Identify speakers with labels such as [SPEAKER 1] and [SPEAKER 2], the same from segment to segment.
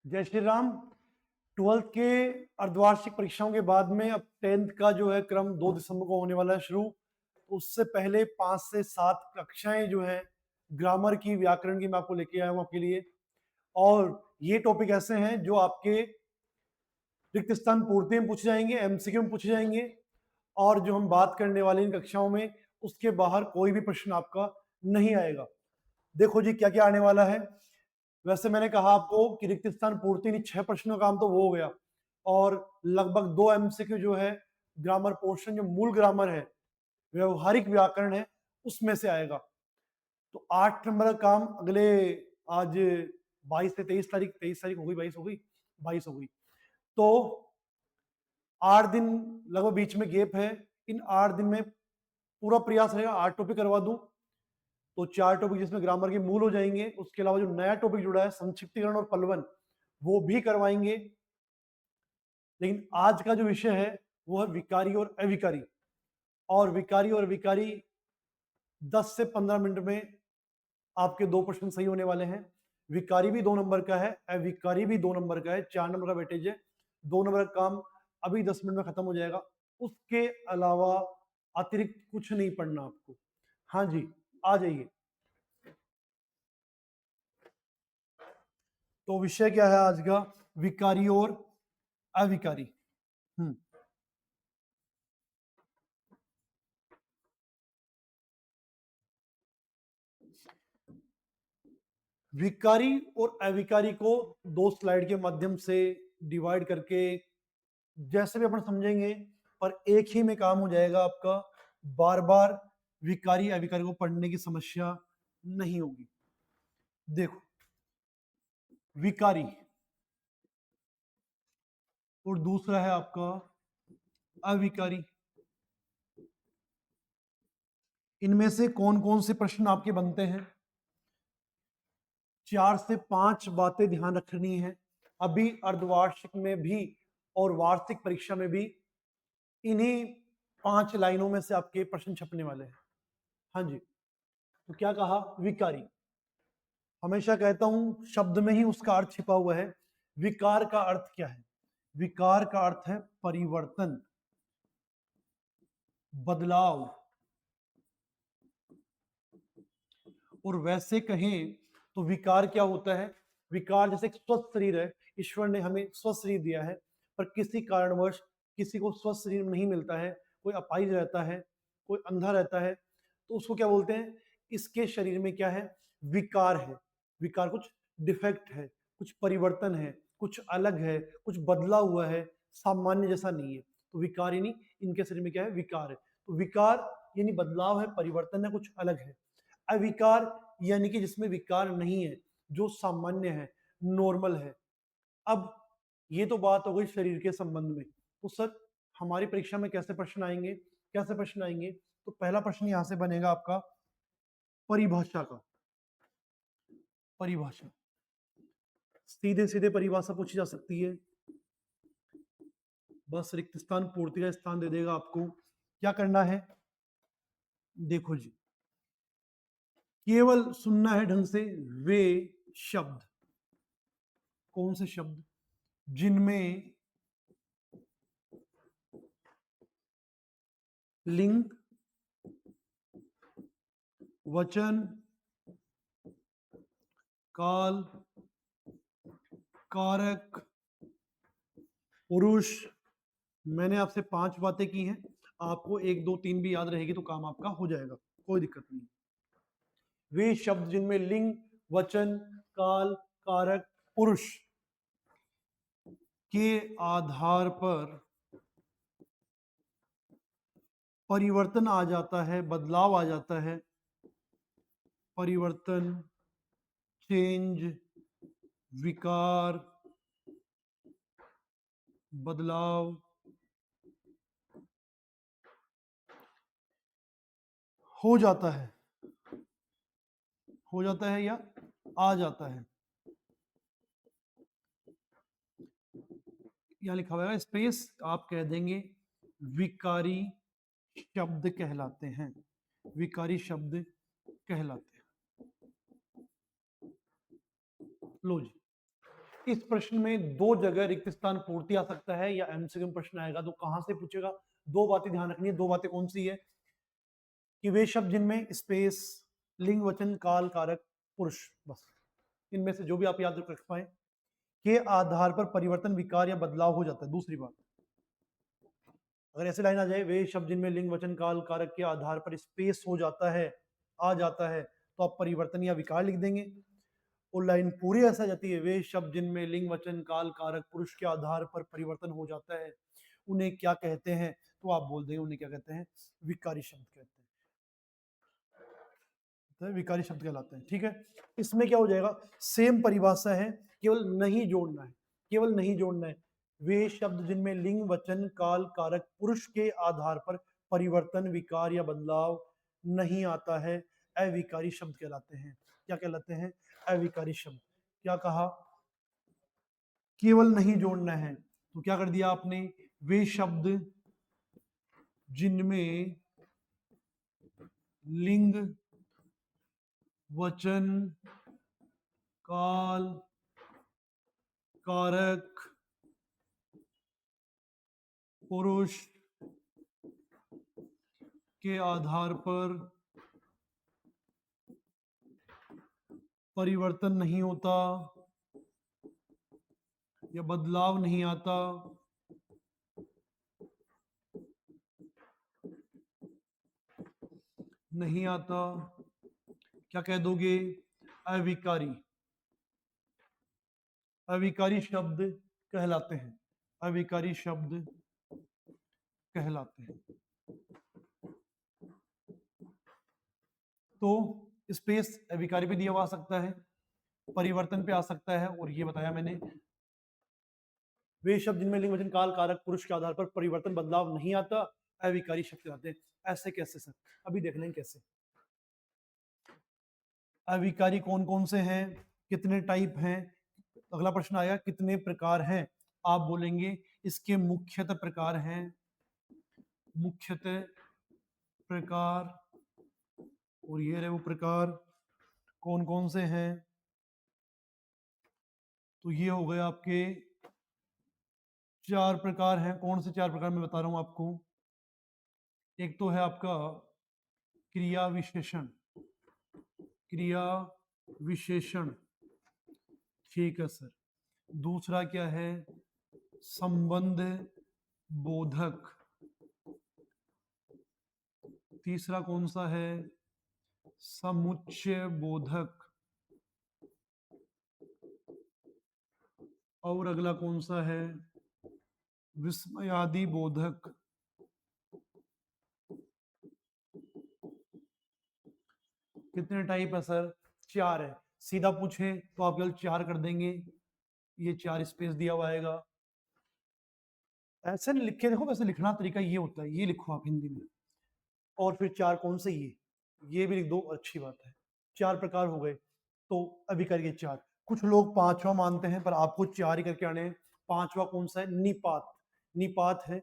[SPEAKER 1] जय श्री राम। 12th के अर्धवार्षिक परीक्षाओं के बाद में अब 10th का जो है क्रम 2 दिसंबर को होने वाला है शुरू। उससे पहले 5 से 7 कक्षाएं जो है ग्रामर की, व्याकरण की मैं आपको लेके आया हूं आपके लिए। और ये टॉपिक ऐसे हैं जो आपके रिक्त स्थान पूर्ति में पूछे जाएंगे, एमसीक्यू में पूछे जाएंगे, और जो हम बात करने वाले इन कक्षाओं में उसके बाहर कोई भी प्रश्न आपका नहीं आएगा। देखो जी क्या क्या आने वाला है। वैसे मैंने कहा आपको कि रिक्त स्थान पूर्ति नहीं, 6 प्रश्नों का काम तो वो हो गया, और लगभग 2 एमसीक्यू जो है ग्रामर पोर्शन, जो मूल ग्रामर है, व्यवहारिक व्याकरण है, उसमें से आएगा। तो 8 नंबर का काम अगले, आज 22 से 23 तारीख, 23 तारीख हो गई, 22 हो गई, 22 हो गई, तो 8 दिन लगभग बीच में गैप है। इन 8 दिन में पूरा प्रयास रहेगा 8 टॉपिक करवा दूं, तो 4 टॉपिक जिसमें ग्रामर के मूल हो जाएंगे। उसके अलावा जो नया टॉपिक जुड़ा है संक्षिप्तीकरण और पलवन, वो भी करवाएंगे। लेकिन आज का जो विषय है वो है विकारी और अविकारी, और विकारी और विकारी 10 से 15 मिनट में आपके 2 प्रश्न सही होने वाले हैं। विकारी भी 2 नंबर का है, अविकारी भी 2 नंबर का है, 4 नंबर का वेटेज है। 2 नंबर का काम अभी 10 मिनट में खत्म हो जाएगा। उसके अलावा अतिरिक्त कुछ नहीं पढ़ना आपको। हाँ जी, आ जाइए। तो विषय क्या है आज का? विकारी और अविकारी। विकारी और अविकारी को 2 स्लाइड के माध्यम से डिवाइड करके जैसे भी अपन समझेंगे, पर एक ही में काम हो जाएगा आपका। बार बार विकारी अविकारी को पढ़ने की समस्या नहीं होगी। देखो, विकारी और दूसरा है आपका अविकारी। इनमें से कौन कौन से प्रश्न आपके बनते हैं? 4 से 5 बातें ध्यान रखनी है। अभी अर्धवार्षिक में भी और वार्षिक परीक्षा में भी इन्हीं 5 लाइनों में से आपके प्रश्न छपने वाले हैं। हाँ जी, तो क्या कहा? विकारी। हमेशा कहता हूं शब्द में ही उसका अर्थ छिपा हुआ है। विकार का अर्थ क्या है? विकार का अर्थ है परिवर्तन, बदलाव। और वैसे कहें तो विकार क्या होता है? विकार जैसे एक स्वस्थ शरीर है, ईश्वर ने हमें स्वस्थ शरीर दिया है, पर किसी कारणवश किसी को स्वस्थ शरीर नहीं मिलता है, कोई अपाहिज रहता है, कोई अंधा रहता है, तो उसको क्या बोलते हैं? इसके शरीर में क्या है? विकार है। विकार कुछ डिफेक्ट है, कुछ परिवर्तन है, कुछ अलग है, कुछ बदला हुआ है, सामान्य जैसा नहीं है। तो विकार यानी इनके शरीर में क्या है? विकार है। तो विकार यानी बदलाव है, परिवर्तन है, कुछ अलग है। अविकार यानी कि जिसमें विकार नहीं है, जो सामान्य है, नॉर्मल है। अब ये तो बात हो गई शरीर के संबंध में। तो सर हमारी परीक्षा में कैसे प्रश्न आएंगे, कैसे प्रश्न आएंगे? तो पहला प्रश्न यहां से बनेगा आपका परिभाषा का। परिभाषा, सीधे सीधे परिभाषा पूछी जा सकती है, बस रिक्त स्थान पूर्ति का स्थान दे देगा आपको। क्या करना है? देखो जी, केवल सुनना है ढंग से। वे शब्द, कौन से शब्द? जिनमें लिंग, वचन, काल, कारक, पुरुष। मैंने आपसे 5 बातें की हैं, आपको 1 2 3 भी याद रहेगी तो काम आपका हो जाएगा, कोई दिक्कत नहीं। वे शब्द जिनमें लिंग, वचन, काल, कारक, पुरुष के आधार पर परिवर्तन आ जाता है, बदलाव आ जाता है। परिवर्तन, चेंज, विकार, बदलाव हो जाता है, हो जाता है या आ जाता है। यहां लिखा हुआ है स्पेस, आप कह देंगे विकारी शब्द कहलाते हैं। विकारी शब्द कहलाते हैं। लो जी, इस प्रश्न में दो जगह रिक्त स्थान पूर्ति आ सकता है या एमसीक्यू में प्रश्न आएगा तो कहां से पूछेगा। दो बातें ध्यान रखनी है। दो बातें कौन सी है कि वे शब्द जिनमें स्पेस, लिंग, वचन, काल, कारक, पुरुष, बस इनमें से जो भी आप याद रख पाए के आधार पर परिवर्तन, विकार या बदलाव हो जाता है। दूसरी बात, अगर ऐसे लाइन आ जाए वे शब्द जिनमें लिंग, वचन, काल, कारक के आधार पर स्पेस हो जाता है, आ जाता है, तो आप परिवर्तन या विकार लिख देंगे। और लाइन पूरी ऐसा जाती है वे शब्द जिनमें लिंग, वचन, काल, कारक, पुरुष के आधार पर परिवर्तन हो जाता है उन्हें क्या कहते हैं, तो आप बोल देंगे उन्हें क्या कहते हैं, विकारी शब्द कहते हैं। तो विकारी शब्द कहलाते हैं। ठीक है, इसमें क्या हो जाएगा, सेम परिभाषा है, केवल नहीं जोड़ना है, केवल नहीं जोड़ना है। वे शब्द जिनमें लिंग, वचन, काल, कारक, पुरुष के आधार पर परिवर्तन, विकार या बदलाव नहीं आता है, अविकारी शब्द कहलाते हैं। क्या कहलाते हैं, अविकारी शब्द। क्या कहा, केवल नहीं जोड़ना है, तो क्या कर दिया आपने, वे शब्द जिनमें लिंग, वचन, काल, कारक, पुरुष के आधार पर परिवर्तन नहीं होता या बदलाव नहीं आता, नहीं आता, क्या कह दोगे, अविकारी, अविकारी शब्द कहलाते हैं, अविकारी शब्द कहलाते हैं। तो स्पेस अविकारी पे दिया हुआ आ सकता है, परिवर्तन पे आ सकता है, और ये बताया मैंने वे शब्द जिनमें लिंग, वचन, काल, कारक, पुरुष के आधार पर परिवर्तन, बदलाव नहीं आता, अविकारी शब्द कहलाते हैं। ऐसे कैसे सर, अभी देख लेंगे कैसे। अविकारी कौन कौन से हैं, कितने टाइप हैं। अगला प्रश्न आया कितने प्रकार हैं, आप बोलेंगे इसके मुख्यतः प्रकार हैं, मुख्यतः प्रकार, और ये रहे वो प्रकार कौन कौन से हैं। तो ये हो गए आपके चार प्रकार हैं। कौन से चार प्रकार मैं बता रहा हूं आपको। एक तो है आपका क्रिया विशेषण, क्रिया विशेषण, ठीक है सर। दूसरा क्या है, संबंध बोधक। तीसरा कौन सा है, समुच्चय बोधक। और अगला कौन सा है, विस्मयादि बोधक। कितने टाइप है सर, चार है। सीधा पूछे तो आप केवल चार कर देंगे, ये चार स्पेस दिया हुआ आएगा। ऐसे नहीं लिखे, देखो वैसे लिखना तरीका ये होता है, ये लिखो आप हिंदी में, और फिर चार कौन से, ये भी लिख दो, अच्छी बात है। चार प्रकार हो गए, तो अभी करिए चार। कुछ लोग पांचवा मानते हैं, पर आपको चार ही करके आने हैं। पांचवा कौन सा है, निपात, निपात है,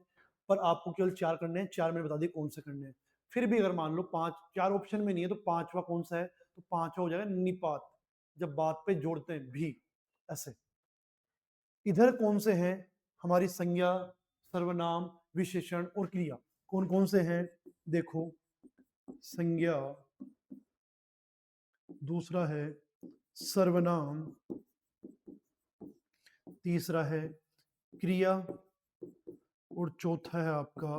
[SPEAKER 1] पर आपको केवल चार करने हैं। चार मैंने बता दिए कौन से करने हैं। फिर भी अगर मान लो पांच, चार ऑप्शन में नहीं है, तो पांचवा कौन सा है, तो पांचवा हो जाएगा निपात, जब बात पे जोड़ते हैं भी, ऐसे। इधर कौन से हैं, हमारी संज्ञा, सर्वनाम, विशेषण और क्रिया। कौन कौन से हैं, देखो, संज्ञा, दूसरा है सर्वनाम, तीसरा है क्रिया, और चौथा है आपका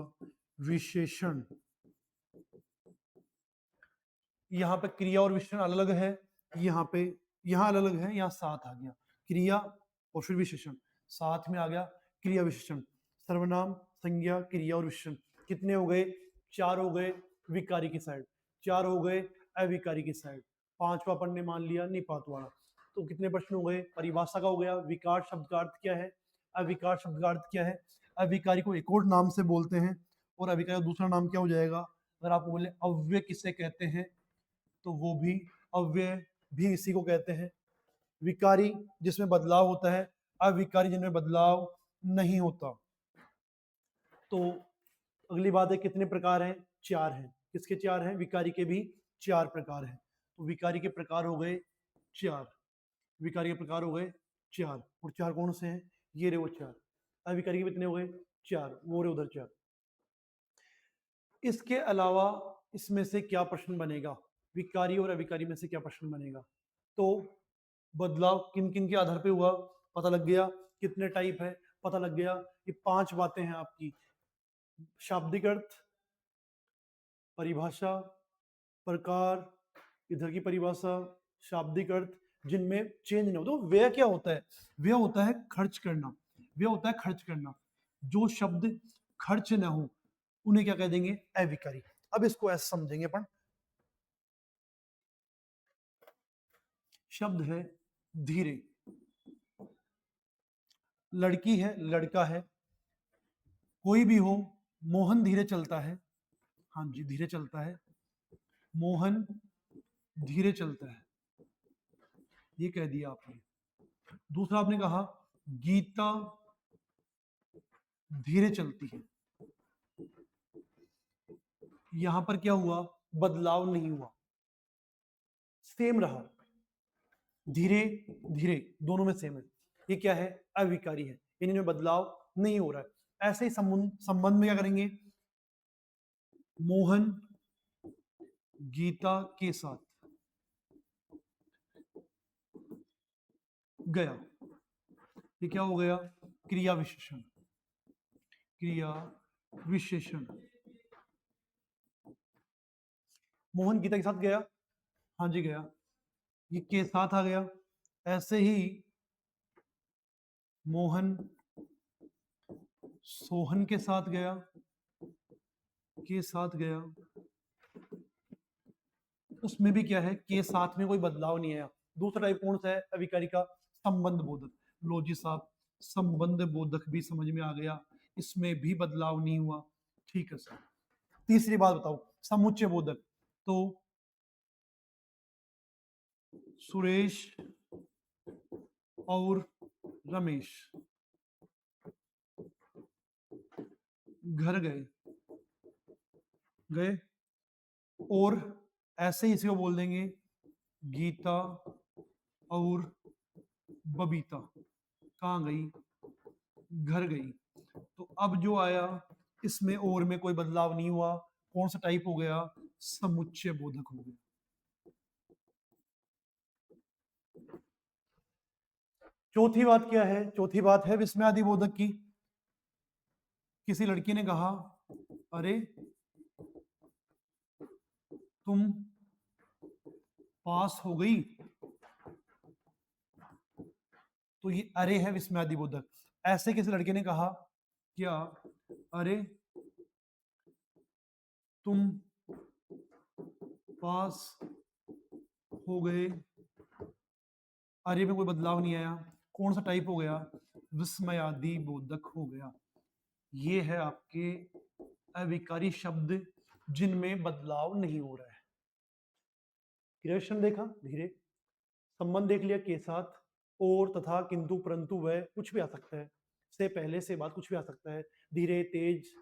[SPEAKER 1] विशेषण। यहाँ पे क्रिया और विशेषण अलग अलग है, यहाँ पे, यहाँ अलग अलग है, यहाँ साथ आ गया क्रिया और फिर विशेषण, साथ में आ गया क्रिया विशेषण। सर्वनाम, संज्ञा, क्रिया और विशेषण कितने हो गए, चार हो गए विकारी की साइड, चार हो गए अविकारी की साइड, पांचवा अपन ने मान लिया निपात वाला। तो कितने प्रश्न हो गए, परिभाषा का हो गया, विकार शब्द का अर्थ क्या है, अविकार शब्द का अर्थ क्या है, अविकारी को एक और नाम से बोलते हैं, और अविकारी का दूसरा नाम क्या हो जाएगा, अगर आपको बोले अव्यय किसे कहते हैं, तो वो भी अव्यय भी इसी को कहते हैं। विकारी जिसमें बदलाव होता है, अविकारी जिनमें बदलाव नहीं होता। तो अगली बात है कितने प्रकार हैं, चार हैं। किसके चार हैं, विकारी के भी चार प्रकार हैं। तो विकारी के प्रकार हो गए चार, विकारी के प्रकार हो गए 4, और 4 कौन से हैं? ये रहे वो 4। अविकारी के कितने हो गए? 4, वो रहे उधर 4। इसके अलावा इसमें से क्या प्रश्न बनेगा? विकारी और अविकारी में से क्या प्रश्न बनेगा? तो बदलाव किन किन के आधार पे हुआ पता लग गया, कितने टाइप है पता लग गया। ये 5 बातें हैं आपकी: शाब्दिक अर्थ, परिभाषा, प्रकार, इधर की परिभाषा, शाब्दिक अर्थ, जिनमें चेंज नहीं होता। तो व्यय क्या होता है? व्यय होता है खर्च करना। व्यय होता है खर्च करना। जो शब्द खर्च न हो उन्हें क्या कह देंगे? अविकारी। अब इसको ऐसे समझेंगे अपन। शब्द है धीरे, लड़की है, लड़का है, कोई भी हो, मोहन धीरे चलता है। हाँ जी, धीरे चलता है, मोहन धीरे चलता है, ये कह दिया आपने। दूसरा आपने कहा गीता धीरे चलती है। यहां पर क्या हुआ? बदलाव नहीं हुआ, सेम रहा। धीरे धीरे दोनों में सेम है। ये क्या है? अविकारी है, इनमें बदलाव नहीं हो रहा है। ऐसे ही संबंध में क्या करेंगे? मोहन गीता के साथ गया, ये क्या हो गया? क्रिया विशेषण। क्रिया विशेषण। मोहन गीता के साथ गया, हाँ जी गया, ये के साथ आ गया। ऐसे ही मोहन सोहन के साथ गया, के साथ गया, उसमें भी क्या है? के साथ में कोई बदलाव नहीं आया। दूसरा टाइप कौन सा है अविकारी का? संबंध बोधक। लो जी साहब, संबंध बोधक भी समझ में आ गया, इसमें भी बदलाव नहीं हुआ। ठीक है सर। तीसरी बात बताओ, समुच्चय बोधक। तो सुरेश और रमेश घर गए, गए, और ऐसे ही इसी को बोल देंगे गीता और बबीता कहाँ गई? घर गई। तो अब जो आया इसमें और में कोई बदलाव नहीं हुआ। कौन सा टाइप हो गया? समुच्चय बोधक हो गया। चौथी बात क्या है? चौथी बात है विस्मयादि बोधक की। किसी लड़की ने कहा, अरे तुम पास हो गई। तो ये अरे है विस्मयादि बोधक। ऐसे किसी लड़के ने कहा, क्या? अरे तुम पास हो गए। अरे में कोई बदलाव नहीं आया। कौन सा टाइप हो गया? विस्मयादि बोधक हो गया। ये है आपके अविकारी शब्द जिनमें बदलाव नहीं हो रहा है। क्रिएशन देखा धीरे, संबंध देख लिया के साथ, और तथा किंतु परंतु वह कुछ भी आ सकता है, से पहले से बाद कुछ भी आ सकता है, धीरे तेज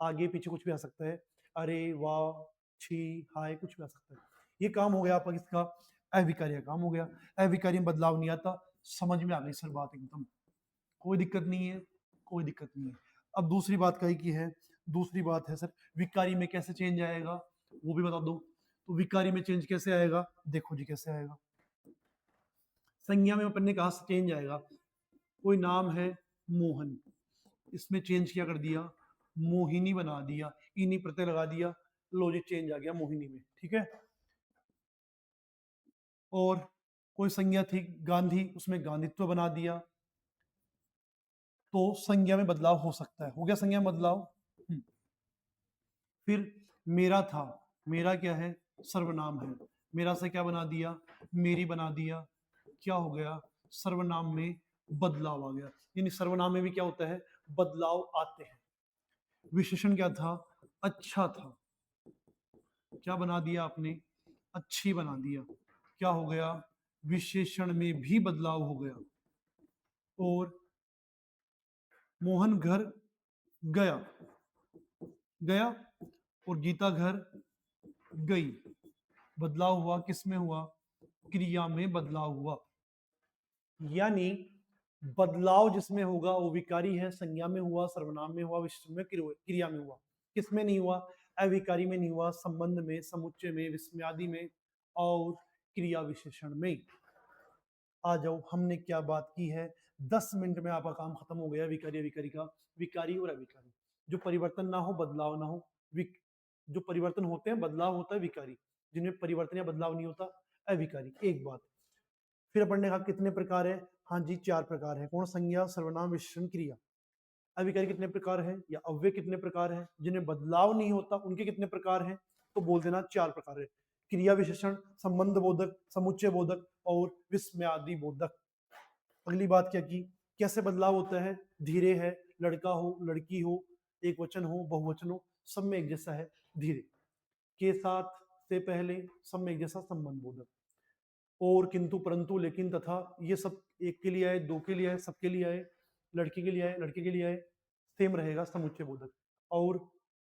[SPEAKER 1] आगे पीछे कुछ भी आ सकता है, अरे वाह छी हाय कुछ भी आ सकता है। ये काम हो गया आपका किसका? अविकार्य काम हो गया। अविकार्य में बदलाव नहीं आता। समझ में आ गई सर बात एकदम, कोई दिक्कत नहीं है, कोई दिक्कत नहीं है। अब दूसरी बात कही की है, दूसरी बात है सर विकारी में कैसे चेंज आएगा, वो भी बता दो। तो विकारी में चेंज कैसे आएगा? देखो जी कैसे आएगा। संज्ञा में अपन ने कहा चेंज आएगा। कोई नाम है मोहन, इसमें चेंज क्या कर दिया? मोहिनी बना दिया, इन्हीं प्रत्यय लगा दिया, लो जी चेंज आ गया मोहिनी में। ठीक है। और कोई संज्ञा थी गांधी, उसमें गांधित्व बना दिया, तो संज्ञा में बदलाव हो सकता है। हो गया संज्ञा में बदलाव। फिर मेरा था, मेरा क्या है? सर्वनाम है। मेरा से क्या बना दिया? मेरी बना दिया। क्या हो गया? सर्वनाम में बदलाव आ गया। यानी सर्वनाम में भी क्या होता है? बदलाव आते हैं। विशेषण क्या था? अच्छा था। क्या बना दिया आपने? अच्छी बना दिया। क्या हो गया? विशेषण में भी बदलाव हो गया। और मोहन घर गया, गया, और गीता घर गई। बदलाव हुआ, किसमें हुआ? क्रिया में बदलाव हुआ। यानी बदलाव जिसमें होगा वो विकारी है, संज्ञा में हुआ, सर्वनाम में हुआ, विशेषण में, क्रिया में हुआ। किसमें नहीं हुआ? अविकारी में नहीं हुआ, संबंध में, समुच्चय में, विस्मयादि में और क्रिया विशेषण में। आ जाओ, हमने क्या बात की है, 10 मिनट में आपका काम खत्म हो गया विकारी अविकारी का। विकारी और अविकारी, जो परिवर्तन ना हो, बदलाव ना हो, जो परिवर्तन होते हैं बदलाव होता है विकारी, जिनमें परिवर्तन या बदलाव नहीं होता अविकारी। एक बात। फिर अपन ने कहा कितने प्रकार है? हाँ जी, 4 प्रकार है। कौन? संज्ञा, सर्वनाम, विशेषण, क्रिया। अविकारी कितने प्रकार है या अव्यय कितने प्रकार है? जिन्हें बदलाव नहीं होता उनके कितने प्रकार हैं? तो बोल देना 4 प्रकार है। क्रिया विशेषण, संबंध बोधक, समुच्चय बोधक और विस्मयादि बोधक। अगली बात क्या की? कैसे बदलाव होता है? धीरे है, लड़का हो, लड़की हो, एक वचन हो, बहुवचन हो, सब में एक जैसा है धीरे। के साथ, से पहले, सब में एक जैसा संबंध बोधक। और, किंतु, परंतु, लेकिन, तथा, ये सब एक के लिए आए, दो के लिए आए, सबके लिए आए, लड़की के लिए आए, लड़के के लिए आए, सेम रहेगा समुच्चय बोधक। और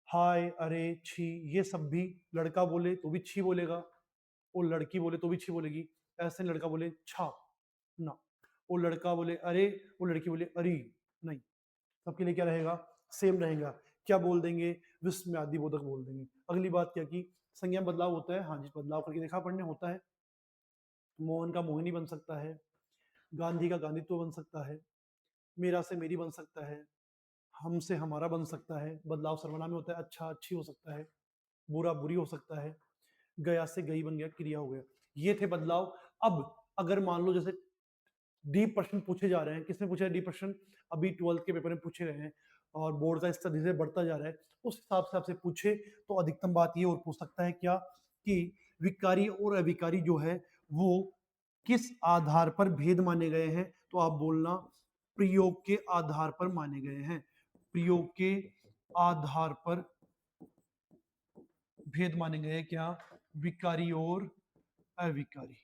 [SPEAKER 1] हाय, अरे, छी, ये सब भी लड़का बोले तो भी छी बोलेगा और लड़की बोले तो भी छी बोलेगी। ऐसे लड़का बोले छा ना, वो लड़का बोले अरे, वो लड़की बोले अरी नहीं, सबके लिए क्या रहेगा? सेम रहेगा। क्या बोल देंगे? विस्मयादि बोधक बोल देंगे। अगली बात क्या की? संज्ञा बदलाव होता है। हाँ जी, बदलाव करके देखा पढ़ने होता है। मोहन का मोहिनी बन सकता है, गांधी का गांधीत्व बन सकता है, मेरा से मेरी बन सकता है, हमसे हमारा बन सकता है। बदलाव सर्वनाम में होता है। अच्छा अच्छी हो सकता है, बुरा बुरी हो सकता है, गया से गई बन गया, क्रिया हो गया। ये थे बदलाव। अब अगर मान लो जैसे डीप प्रश्न पूछे जा रहे हैं, किसने पूछा है डीप प्रश्न? अभी 12th के पेपर में पूछे गए हैं और बोर्ड का स्तर धीरे बढ़ता जा रहा है, उस हिसाब से आपसे पूछे तो अधिकतम बात ये और पूछ सकता है क्या कि विकारी और अविकारी जो है वो किस आधार पर भेद माने गए हैं? तो आप बोलना प्रयोग के आधार पर माने गए हैं। प्रयोग के आधार पर भेद माने गए क्या? विकारी और अविकारी।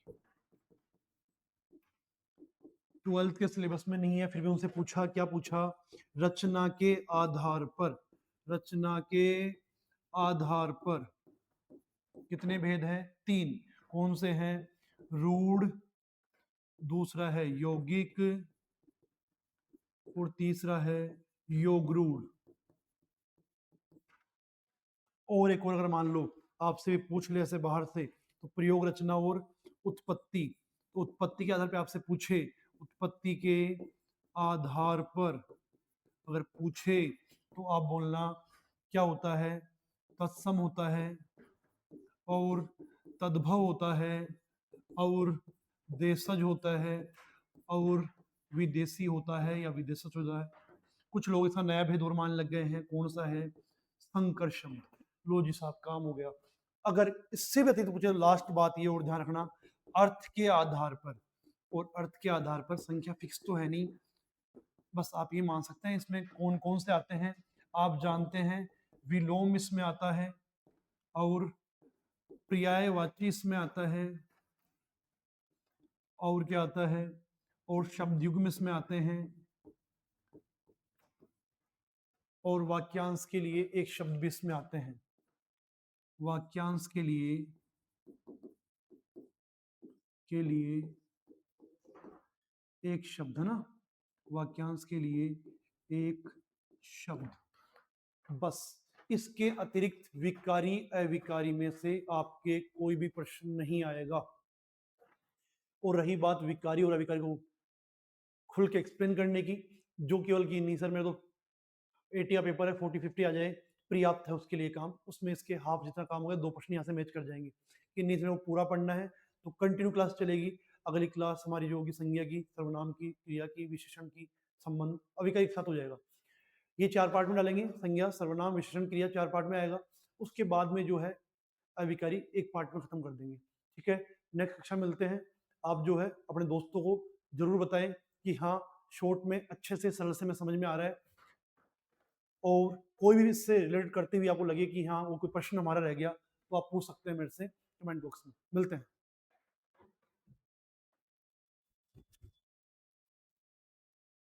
[SPEAKER 1] 12th के सिलेबस में नहीं है, फिर भी उनसे पूछा, क्या पूछा? रचना के आधार पर, रचना के आधार पर कितने भेद हैं? 3। कौन से हैं? रूढ़, दूसरा है यौगिक और तीसरा है योगरूढ़। और एक और अगर मान लो आपसे पूछ ले ऐसे बाहर से, तो प्रयोग, रचना और उत्पत्ति। तो उत्पत्ति के आधार पर आपसे पूछे, उत्पत्ति के आधार पर अगर पूछे तो आप बोलना क्या होता है? तत्सम होता है और तद्भव होता है और देशज होता है और विदेशी होता है या विदेशज होता है। कुछ लोग इसका नया भेद और मान लग गए हैं, कौन सा है? संकर्षण। लो जी साहब, काम हो गया। अगर इससे भी अतिरिक्त पूछे, लास्ट बात ये और ध्यान रखना, अर्थ के आधार पर, और अर्थ के आधार पर संख्या फिक्स तो है नहीं, बस आप ये मान सकते हैं इसमें कौन कौन से आते हैं। आप जानते हैं विलोम इसमें आता है और पर्यायवाची इसमें आता है और क्या आता है? और शब्द युग्म इसमें आते हैं और वाक्यांश के लिए एक शब्द भी इसमें आते हैं। वाक्यांश के लिए एक शब्द है ना, वाक्यांश के लिए एक शब्द। बस इसके अतिरिक्त विकारी अविकारी में से आपके कोई भी प्रश्न नहीं आएगा। और रही बात विकारी और अविकारी को खुल के एक्सप्लेन करने की, जो केवल कि नहीं सर मेरे तो 80 का पेपर है, 40-50 आ जाए पर्याप्त है उसके लिए काम, उसमें इसके हाफ जितना काम होगा, 2 प्रश्न यहाँ से मैच कर जाएंगे। कि नहीं इसमें वो पूरा पढ़ना है तो कंटिन्यू क्लास चलेगी। अगली क्लास हमारी जो होगी संज्ञा की, सर्वनाम की, क्रिया की, विशेषण की, संबंध, अविकारी एक साथ हो जाएगा। ये 4 पार्ट में डालेंगे, संज्ञा, सर्वनाम, विशेषण, क्रिया 4 पार्ट में आएगा। उसके बाद में जो है अविकारी एक पार्ट में खत्म कर देंगे। ठीक है, नेक्स्ट कक्षा मिलते हैं। आप जो है अपने दोस्तों को जरूर बताएं कि हाँ शॉर्ट में अच्छे से सरल से में समझ में आ रहा है, और कोई भी इससे रिलेटेड करते हुए आपको लगे कि हाँ वो कोई प्रश्न हमारा रह गया तो आप पूछ सकते हैं मेरे से कमेंट बॉक्स में। मिलते हैं।